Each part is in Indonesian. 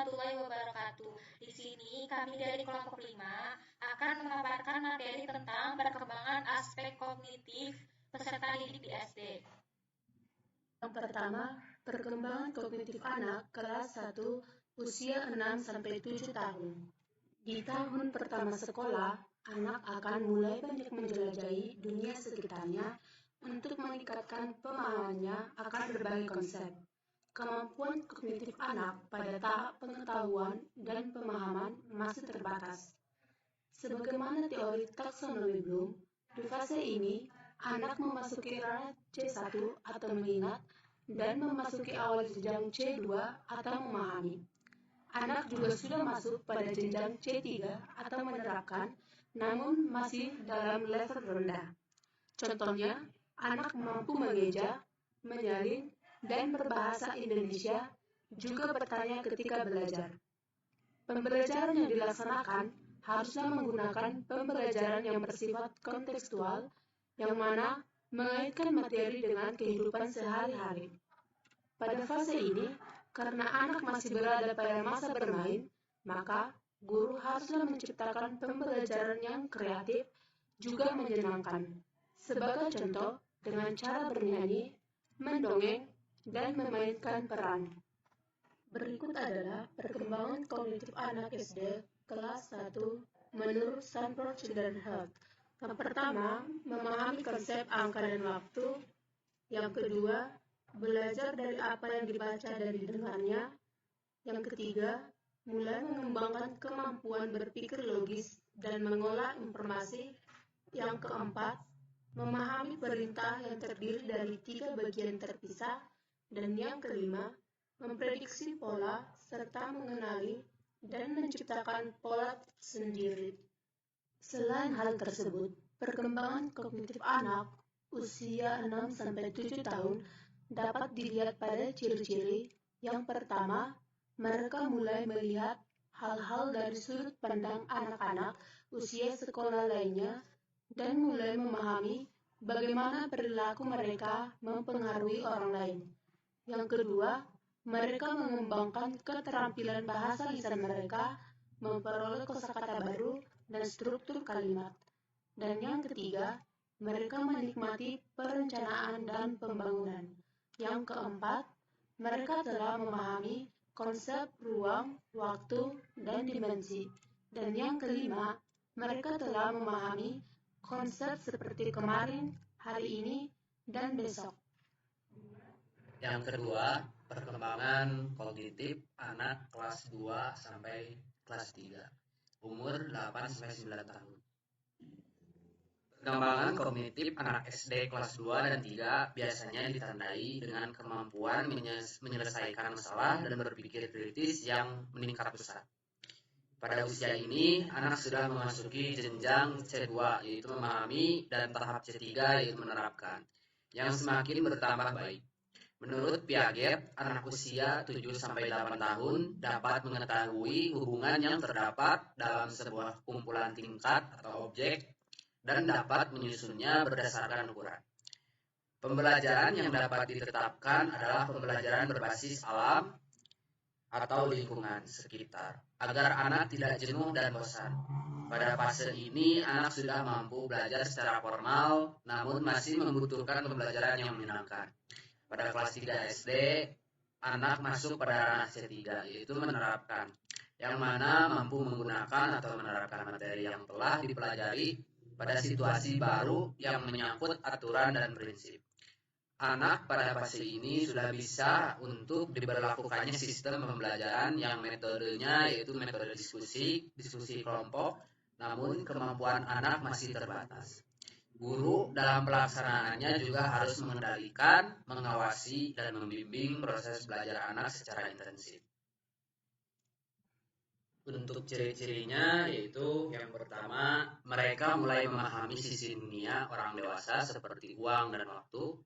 warahmatullahi wabarakatuh. Di sini kami dari kelompok 5 akan memaparkan materi tentang perkembangan aspek kognitif peserta didik di SD. Yang pertama, perkembangan kognitif anak kelas 1 usia 6-7 tahun. Di tahun pertama sekolah, anak akan mulai banyak menjelajahi dunia sekitarnya untuk meningkatkan pemahamannya akan berbagai konsep. Kemampuan kognitif anak pada tahap pengetahuan dan pemahaman masih terbatas. Sebagaimana teori taksonomi Bloom, di fase ini, anak memasuki ranah C1 atau mengingat dan memasuki awal jenjang C2 atau memahami. Anak juga sudah masuk pada jenjang C3 atau menerapkan, namun masih dalam level rendah. Contohnya, anak mampu mengeja, menyalin, dan berbahasa Indonesia, juga bertanya ketika belajar. Pembelajaran yang dilaksanakan haruslah menggunakan pembelajaran yang bersifat kontekstual, yang mana mengaitkan materi dengan kehidupan sehari-hari. Pada fase ini, karena anak masih berada pada masa bermain, maka guru haruslah menciptakan pembelajaran yang kreatif juga menyenangkan. Sebagai contoh, dengan cara bernyanyi, mendongeng, dan memainkan peran. Berikut adalah perkembangan kognitif anak SD kelas 1 menurut Stanford Children's Health. Yang pertama, memahami konsep angka dan waktu. Yang kedua, belajar dari apa yang dibaca dan didengarnya. Yang ketiga, mulai mengembangkan kemampuan berpikir logis dan mengolah informasi. Yang keempat, memahami perintah yang terdiri dari 3 bagian terpisah. Dan yang kelima, memprediksi pola serta mengenali dan menciptakan pola sendiri. Selain hal tersebut, perkembangan kognitif anak usia 6-7 tahun dapat dilihat pada ciri-ciri. Yang pertama, mereka mulai melihat hal-hal dari sudut pandang anak-anak usia sekolah lainnya dan mulai memahami bagaimana perilaku mereka mempengaruhi orang lain. Yang kedua, mereka mengembangkan keterampilan bahasa lisan mereka, memperoleh kosakata baru dan struktur kalimat. Dan yang ketiga, mereka menikmati perencanaan dan pembangunan. Yang keempat, mereka telah memahami konsep ruang, waktu, dan dimensi. Dan yang kelima, mereka telah memahami konsep seperti kemarin, hari ini, dan besok. Yang kedua, perkembangan kognitif anak kelas 2 sampai kelas 3, umur 8-9 tahun. Perkembangan kognitif anak SD kelas 2 dan 3 biasanya ditandai dengan kemampuan menyelesaikan masalah dan berpikir kritis yang meningkat pesat. Pada usia ini, anak sudah memasuki jenjang C2, yaitu memahami, dan tahap C3, yaitu menerapkan, yang semakin bertambah baik. Menurut Piaget, anak usia 7-8 tahun dapat mengetahui hubungan yang terdapat dalam sebuah kumpulan tingkat atau objek dan dapat menyusunnya berdasarkan ukuran. Pembelajaran yang dapat ditetapkan adalah pembelajaran berbasis alam atau lingkungan sekitar, agar anak tidak jenuh dan bosan. Pada fase ini, anak sudah mampu belajar secara formal, namun masih membutuhkan pembelajaran yang menyenangkan. Pada kelas 3 SD, anak masuk pada ranah C3, yaitu menerapkan, yang mana mampu menggunakan atau menerapkan materi yang telah dipelajari pada situasi baru yang menyangkut aturan dan prinsip. Anak pada fase ini sudah bisa untuk diberlakukannya sistem pembelajaran yang metodenya yaitu metode diskusi kelompok, namun kemampuan anak masih terbatas. Guru dalam pelaksanaannya juga harus mengendalikan, mengawasi, dan membimbing proses belajar anak secara intensif. Untuk ciri-cirinya yaitu yang pertama, mereka mulai memahami sisi dunia orang dewasa seperti uang dan waktu.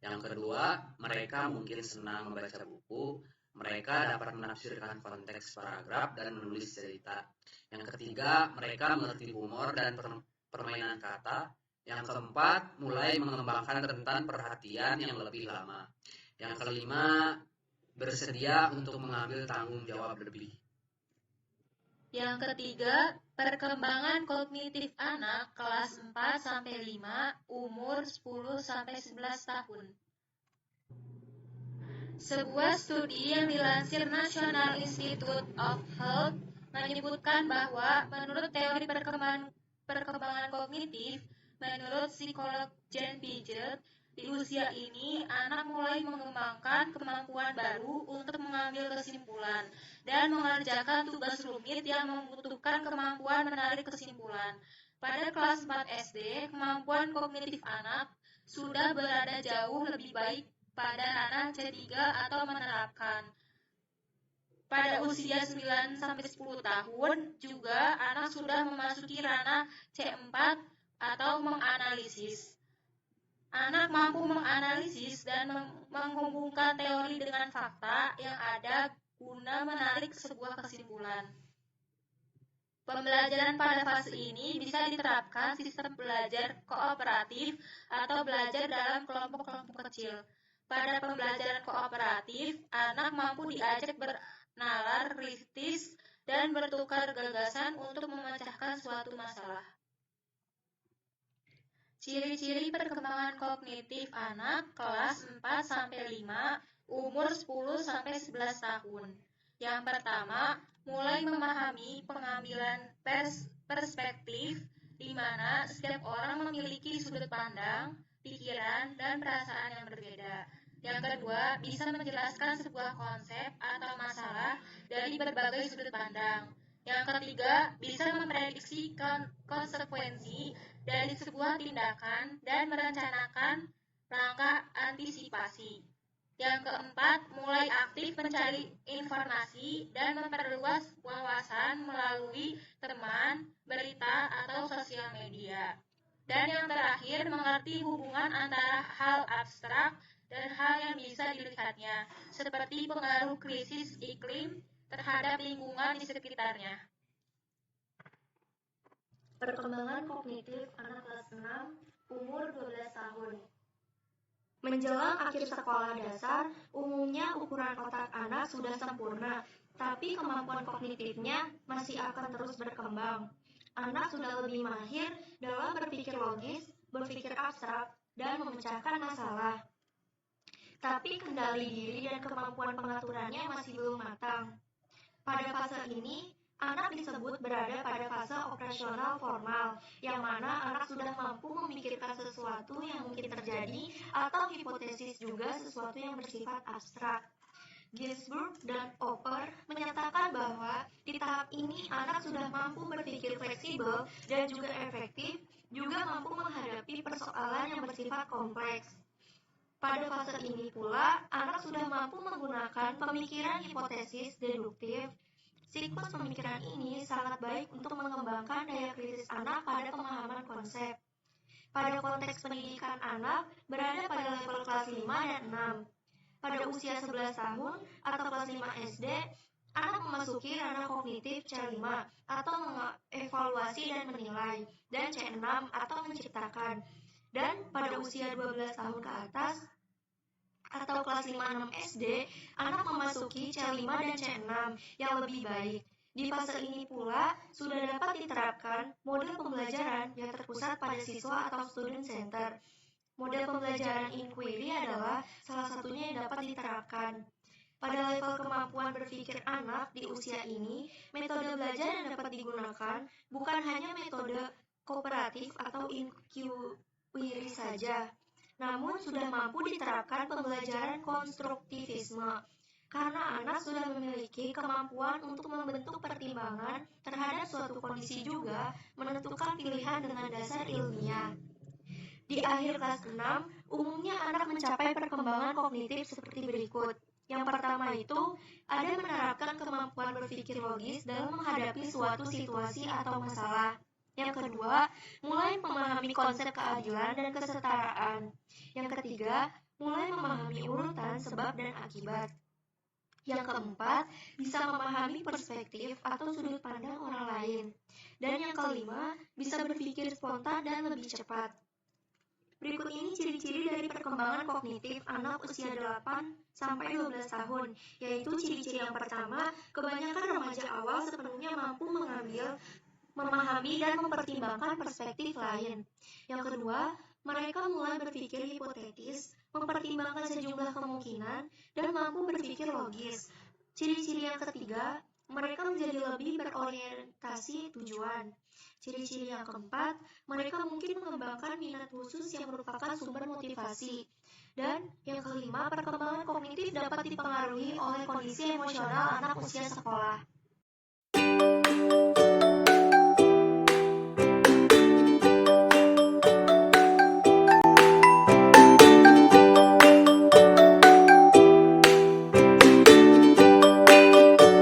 Yang kedua, mereka mungkin senang membaca buku. Mereka dapat menafsirkan konteks paragraf dan menulis cerita. Yang ketiga, mereka mengerti humor dan permainan kata. Yang keempat, mulai mengembangkan rentan perhatian yang lebih lama. Yang kelima, bersedia untuk mengambil tanggung jawab lebih. Yang ketiga, perkembangan kognitif anak kelas 4-5, umur 10-11 tahun. Sebuah studi yang dilansir National Institute of Health menyebutkan bahwa menurut teori perkembangan kognitif, menurut psikolog Jane Piaget, di usia ini anak mulai mengembangkan kemampuan baru untuk mengambil kesimpulan dan mengerjakan tugas rumit yang membutuhkan kemampuan menarik kesimpulan. Pada kelas 4 SD, kemampuan kognitif anak sudah berada jauh lebih baik pada ranah C3 atau menerapkan. Pada usia 9-10 tahun juga anak sudah memasuki ranah C4 atau menganalisis. Anak mampu menganalisis dan menghubungkan teori dengan fakta yang ada guna menarik sebuah kesimpulan. Pembelajaran pada fase ini bisa diterapkan sistem belajar kooperatif atau belajar dalam kelompok-kelompok kecil. Pada pembelajaran kooperatif, anak mampu diajak bernalar kritis dan bertukar gagasan untuk memecahkan suatu masalah. Ciri-ciri perkembangan kognitif anak kelas 4-5, umur 10-11 tahun. Yang pertama, mulai memahami pengambilan perspektif di mana setiap orang memiliki sudut pandang, pikiran, dan perasaan yang berbeda. Yang kedua, bisa menjelaskan sebuah konsep atau masalah dari berbagai sudut pandang. Yang ketiga, bisa memprediksi konsekuensi dari sebuah tindakan dan merencanakan langkah antisipasi. Yang keempat, mulai aktif mencari informasi dan memperluas wawasan melalui teman, berita, atau sosial media. Dan yang terakhir, mengerti hubungan antara hal abstrak dan hal yang bisa dilihatnya, seperti pengaruh krisis iklim terhadap lingkungan di sekitarnya. Perkembangan kognitif anak kelas 6, umur 12 tahun. Menjelang akhir sekolah dasar, umumnya ukuran otak anak sudah sempurna, tapi kemampuan kognitifnya masih akan terus berkembang. Anak sudah lebih mahir dalam berpikir logis, berpikir abstrak, dan memecahkan masalah. Tapi kendali diri dan kemampuan pengaturannya masih belum matang. Pada fase ini, anak disebut berada pada fase operasional formal, yang mana anak sudah mampu memikirkan sesuatu yang mungkin terjadi atau hipotesis juga sesuatu yang bersifat abstrak. Ginsburg dan Popper menyatakan bahwa di tahap ini anak sudah mampu berpikir fleksibel dan juga efektif, juga mampu menghadapi persoalan yang bersifat kompleks. Pada fase ini pula, anak sudah mampu menggunakan pemikiran hipotesis deduktif. Siklus pemikiran ini sangat baik untuk mengembangkan daya kritis anak pada pemahaman konsep. Pada konteks pendidikan anak berada pada level kelas 5 dan 6. Pada usia 11 tahun atau kelas 5 SD, anak memasuki ranah kognitif C5 atau mengevaluasi dan menilai, dan C6 atau menciptakan. Dan pada usia 12 tahun ke atas atau kelas 5-6 SD, anak memasuki C5 dan C6 yang lebih baik. Di fase ini pula, sudah dapat diterapkan model pembelajaran yang terpusat pada siswa atau student center. Model pembelajaran inquiry adalah salah satunya yang dapat diterapkan. Pada level kemampuan berpikir anak di usia ini, metode belajar yang dapat digunakan bukan hanya metode kooperatif atau inquiry saja, namun sudah mampu diterapkan pembelajaran konstruktivisme, karena anak sudah memiliki kemampuan untuk membentuk pertimbangan terhadap suatu kondisi juga menentukan pilihan dengan dasar ilmiah. Di akhir kelas 6, umumnya anak mencapai perkembangan kognitif seperti berikut. Yang pertama itu, ada menerapkan kemampuan berpikir logis dalam menghadapi suatu situasi atau masalah. Yang kedua, mulai memahami konsep keadilan dan kesetaraan. Yang ketiga, mulai memahami urutan sebab dan akibat. Yang keempat, bisa memahami perspektif atau sudut pandang orang lain. Dan yang kelima, bisa berpikir spontan dan lebih cepat. Berikut ini ciri-ciri dari perkembangan kognitif anak usia 8-12 tahun, yaitu ciri-ciri yang pertama, kebanyakan remaja awal sepenuhnya mampu mengambil, memahami, dan mempertimbangkan perspektif lain. Yang kedua, mereka mulai berpikir hipotetis, mempertimbangkan sejumlah kemungkinan, dan mampu berpikir logis. Ciri-ciri yang ketiga, mereka menjadi lebih berorientasi tujuan. Ciri-ciri yang keempat, mereka mungkin mengembangkan minat khusus yang merupakan sumber motivasi. Dan yang kelima, perkembangan kognitif dapat dipengaruhi oleh kondisi emosional anak usia sekolah.